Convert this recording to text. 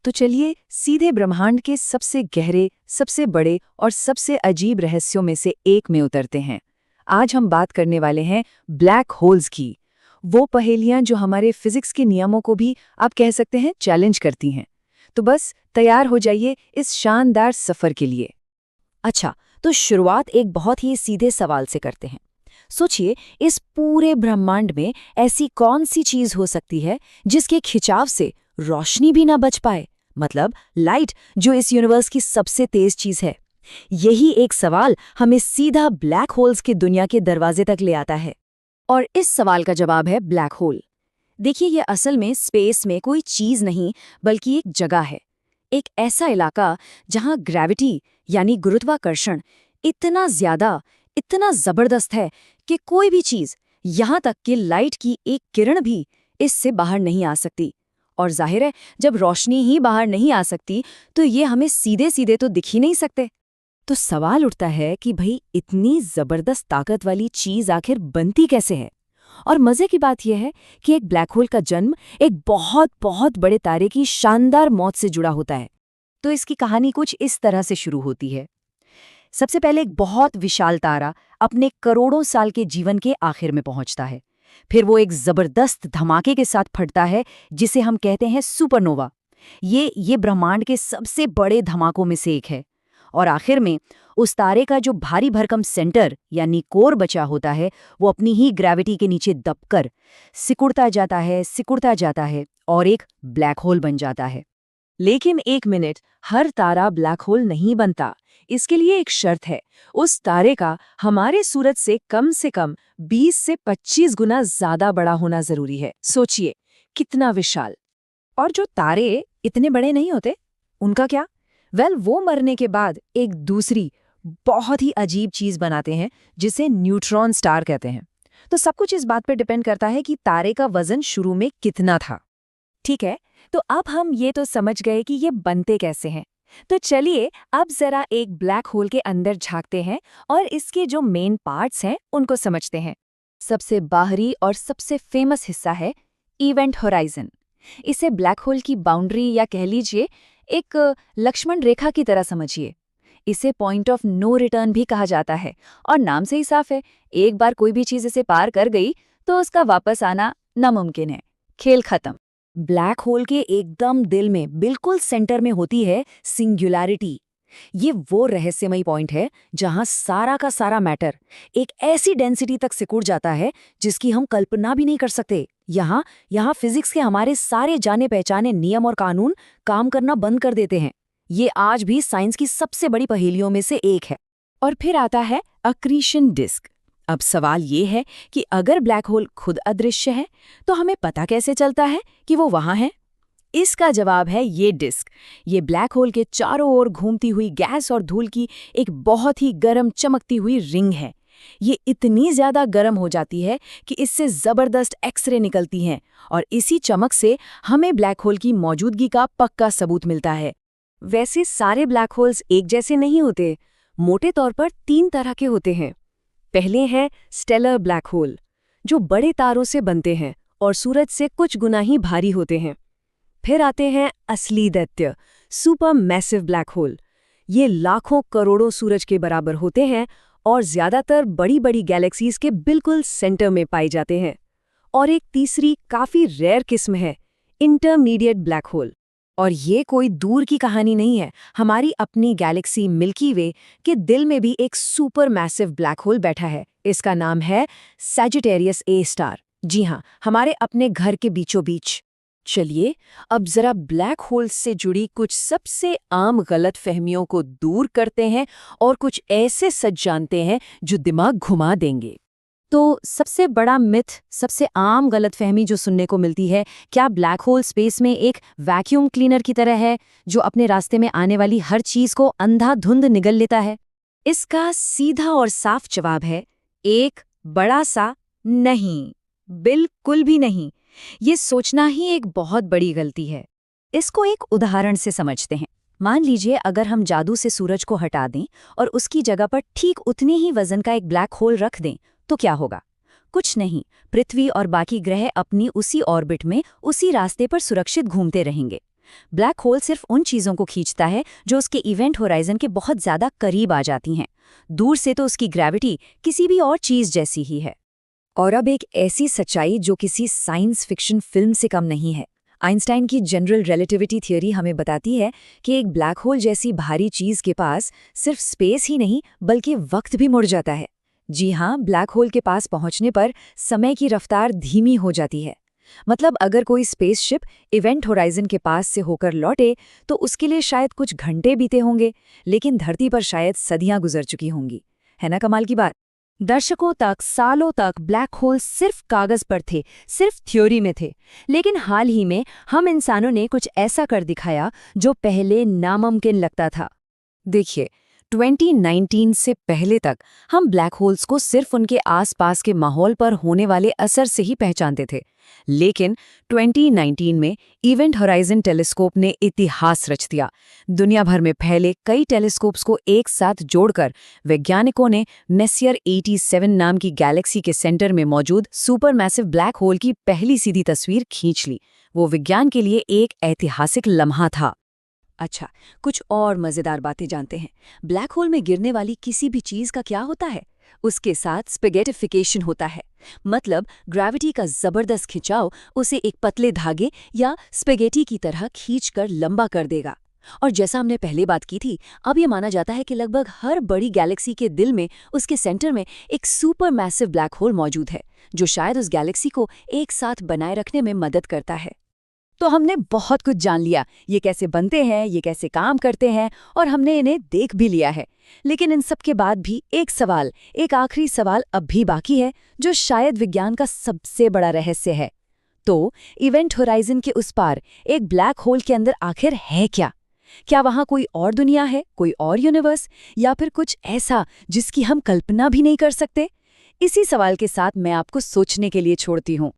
तो चलिए सीधे ब्रह्मांड के सबसे गहरे, सबसे बड़े और सबसे अजीब रहस्यों में से एक में उतरते हैं। आज हम बात करने वाले हैं ब्लैक होल्स की, वो पहेलियां जो हमारे फिजिक्स के नियमों को भी आप कह सकते हैं चैलेंज करती हैं। तो बस तैयार हो जाइए इस शानदार सफर के लिए। अच्छा, तो शुरुआत एक बहुत ही सीधे सवाल से करते हैं। सोचिए, इस पूरे ब्रह्मांड में ऐसी कौन सी चीज हो सकती है जिसके खिंचाव से रोशनी भी ना बच पाए, मतलब लाइट, जो इस यूनिवर्स की सबसे तेज चीज है। यही एक सवाल हमें सीधा ब्लैक होल्स की दुनिया के दरवाजे तक ले आता है। और इस सवाल का जवाब है ब्लैक होल। देखिए, ये असल में स्पेस में कोई चीज नहीं, बल्कि एक जगह है। एक ऐसा इलाका जहां ग्रेविटी यानी गुरुत्वाकर्षण इतना ज्यादा, इतना जबरदस्त है कि कोई भी चीज, यहां तक कि लाइट की एक किरण भी इससे बाहर नहीं आ सकती। और जाहिर है, जब रोशनी ही बाहर नहीं आ सकती तो ये हमें सीधे सीधे तो दिख ही नहीं सकते। तो सवाल उठता है कि भाई, इतनी जबरदस्त ताकत वाली चीज आखिर बनती कैसे है। और मजे की बात यह है कि एक ब्लैक होल का जन्म एक बहुत बहुत बड़े तारे की शानदार मौत से जुड़ा होता है। तो इसकी कहानी कुछ इस तरह से शुरू होती है। सबसे पहले एक बहुत विशाल तारा अपने करोड़ों साल के जीवन के आखिर में पहुंचता है। फिर वो एक जबरदस्त धमाके के साथ फटता है, जिसे हम कहते हैं सुपरनोवा। ये ब्रह्मांड के सबसे बड़े धमाकों में से एक है। और आखिर में उस तारे का जो भारी भरकम सेंटर यानी कोर बचा होता है, वो अपनी ही ग्रेविटी के नीचे दबकर सिकुड़ता जाता है और एक ब्लैक होल बन जाता है। लेकिन एक मिनट, हर तारा ब्लैक होल नहीं बनता। इसके लिए एक शर्त है, उस तारे का हमारे सूरज से कम 20 से 25 गुना ज्यादा बड़ा होना जरूरी है। सोचिए कितना विशाल। और जो तारे इतने बड़े नहीं होते, उनका क्या? वो मरने के बाद एक दूसरी बहुत ही अजीब चीज बनाते हैं, जिसे न्यूट्रॉन स्टार कहते हैं। तो सब कुछ इस बात पर डिपेंड करता है कि तारे का वजन शुरू में कितना था। ठीक है, तो अब हम ये तो समझ गए कि ये बनते कैसे हैं। तो चलिए अब जरा एक ब्लैक होल के अंदर झांकते हैं और इसके जो मेन पार्ट्स हैं उनको समझते हैं। सबसे बाहरी और सबसे फेमस हिस्सा है इवेंट होराइजन। इसे ब्लैक होल की बाउंड्री या कह लीजिए एक लक्ष्मण रेखा की तरह समझिए। इसे पॉइंट ऑफ नो रिटर्न भी कहा जाता है, और नाम से ही साफ है, एक बार कोई भी चीज इसे पार कर गई तो उसका वापस आना नामुमकिन है। खेल खत्म। ब्लैक होल के एकदम दिल में, बिल्कुल सेंटर में होती है सिंगुलैरिटी। ये वो रहस्यमयी पॉइंट है जहां सारा का सारा मैटर एक ऐसी डेंसिटी तक सिकुड़ जाता है जिसकी हम कल्पना भी नहीं कर सकते। यहाँ फिजिक्स के हमारे सारे जाने पहचाने नियम और कानून काम करना बंद कर देते हैं। ये आज भी साइंस की सबसे बड़ी पहेलियों में से एक है। और फिर आता है अक्रीशन डिस्क। अब सवाल ये है कि अगर ब्लैक होल खुद अदृश्य है, तो हमें पता कैसे चलता है कि वो वहां है? इसका जवाब है ये डिस्क। ये ब्लैक होल के चारों ओर घूमती हुई गैस और धूल की एक बहुत ही गर्म चमकती हुई रिंग है। ये इतनी ज्यादा गर्म हो जाती है कि इससे जबरदस्त एक्सरे निकलती हैं, और इसी चमक से हमें ब्लैक होल की मौजूदगी का पक्का सबूत मिलता है। वैसे सारे ब्लैक होल्स एक जैसे नहीं होते। मोटे तौर पर 3 तरह के होते हैं। पहले हैं स्टेलर ब्लैक होल, जो बड़े तारों से बनते हैं और सूरज से कुछ गुना ही भारी होते हैं। फिर आते हैं असली दैत्य, सुपर मैसिव ब्लैक होल। ये लाखों करोड़ों सूरज के बराबर होते हैं और ज्यादातर बड़ी बड़ी गैलेक्सीज के बिल्कुल सेंटर में पाए जाते हैं। और एक तीसरी काफी रेयर किस्म है इंटरमीडिएट ब्लैक होल। और ये कोई दूर की कहानी नहीं है। हमारी अपनी गैलेक्सी मिल्की वे के दिल में भी एक सुपर मैसिव ब्लैक होल बैठा है। इसका नाम है सैजिटेरियस ए स्टार। जी हाँ, हमारे अपने घर के बीचों बीच। चलिए अब जरा ब्लैक होल से जुड़ी कुछ सबसे आम गलतफहमियों को दूर करते हैं और कुछ ऐसे सच जानते हैं जो दिमाग घुमा देंगे। तो सबसे बड़ा मिथ, सबसे आम गलतफहमी जो सुनने को मिलती है, क्या ब्लैक होल स्पेस में एक वैक्यूम क्लीनर की तरह है जो अपने रास्ते में आने वाली हर चीज को अंधाधुंध निगल लेता है? इसका सीधा और साफ जवाब है एक बड़ा सा नहीं, बिल्कुल भी नहीं। ये सोचना ही एक बहुत बड़ी गलती है। इसको एक उदाहरण से समझते हैं। मान लीजिए अगर हम जादू से सूरज को हटा दें और उसकी जगह पर ठीक उतनी ही वजन का एक ब्लैक होल रख दें, तो क्या होगा? कुछ नहीं, पृथ्वी और बाकी ग्रह अपनी उसी ऑर्बिट में, उसी रास्ते पर सुरक्षित घूमते रहेंगे। ब्लैक होल सिर्फ उन चीज़ों को खींचता है जो उसके इवेंट होराइजन के बहुत ज़्यादा करीब आ जाती हैं। दूर से तो उसकी ग्रेविटी किसी भी और चीज़ जैसी ही है। और अब एक ऐसी सच्चाई जो किसी साइंस फिक्शन फिल्म से कम नहीं है। आइंस्टाइन की जनरल रिलेटिविटी थ्योरी हमें बताती है कि एक ब्लैक होल जैसी भारी चीज़ के पास सिर्फ स्पेस ही नहीं बल्कि वक्त भी मुड़ जाता है। जी हाँ, ब्लैक होल के पास पहुंचने पर समय की रफ्तार धीमी हो जाती है। मतलब अगर कोई स्पेसशिप इवेंट होराइजन के पास से होकर लौटे तो उसके लिए शायद कुछ घंटे बीते होंगे, लेकिन धरती पर शायद सदियां गुजर चुकी होंगी। है ना कमाल की बात। दशकों तक, सालों तक ब्लैक होल सिर्फ कागज पर थे, सिर्फ थ्योरी में थे। लेकिन हाल ही में हम इंसानों ने कुछ ऐसा कर दिखाया जो पहले नामुमकिन लगता था। देखिए, 2019 से पहले तक हम ब्लैक होल्स को सिर्फ उनके आसपास के माहौल पर होने वाले असर से ही पहचानते थे। लेकिन 2019 में इवेंट होराइजन टेलीस्कोप ने इतिहास रच दिया। दुनिया भर में फैले कई टेलीस्कोप्स को एक साथ जोड़कर वैज्ञानिकों ने मेसियर 87 नाम की गैलेक्सी के सेंटर में मौजूद सुपरमैसिव ब्लैक होल की पहली सीधी तस्वीर खींच ली। वो विज्ञान के लिए एक ऐतिहासिक लम्हा था। अच्छा, कुछ और मजेदार बातें जानते हैं। ब्लैक होल में गिरने वाली किसी भी चीज का क्या होता है? उसके साथ स्पेगेटिफिकेशन होता है। मतलब ग्रेविटी का जबरदस्त खिंचाव उसे एक पतले धागे या स्पेगेटी की तरह खींचकर लंबा कर देगा। और जैसा हमने पहले बात की थी, अब ये माना जाता है कि लगभग हर बड़ी गैलेक्सी के दिल में, उसके सेंटर में एक सुपर मैसिव ब्लैक होल मौजूद है, जो शायद उस गैलेक्सी को एक साथ बनाए रखने में मदद करता है। तो हमने बहुत कुछ जान लिया, ये कैसे बनते हैं, ये कैसे काम करते हैं, और हमने इन्हें देख भी लिया है। लेकिन इन सब के बाद भी एक आखिरी सवाल अब भी बाकी है, जो शायद विज्ञान का सबसे बड़ा रहस्य है। तो इवेंट होराइजन के उस पार एक ब्लैक होल के अंदर आखिर है क्या? क्या वहां कोई और दुनिया है, कोई और यूनिवर्स, या फिर कुछ ऐसा जिसकी हम कल्पना भी नहीं कर सकते? इसी सवाल के साथ मैं आपको सोचने के लिए छोड़ती हूँ।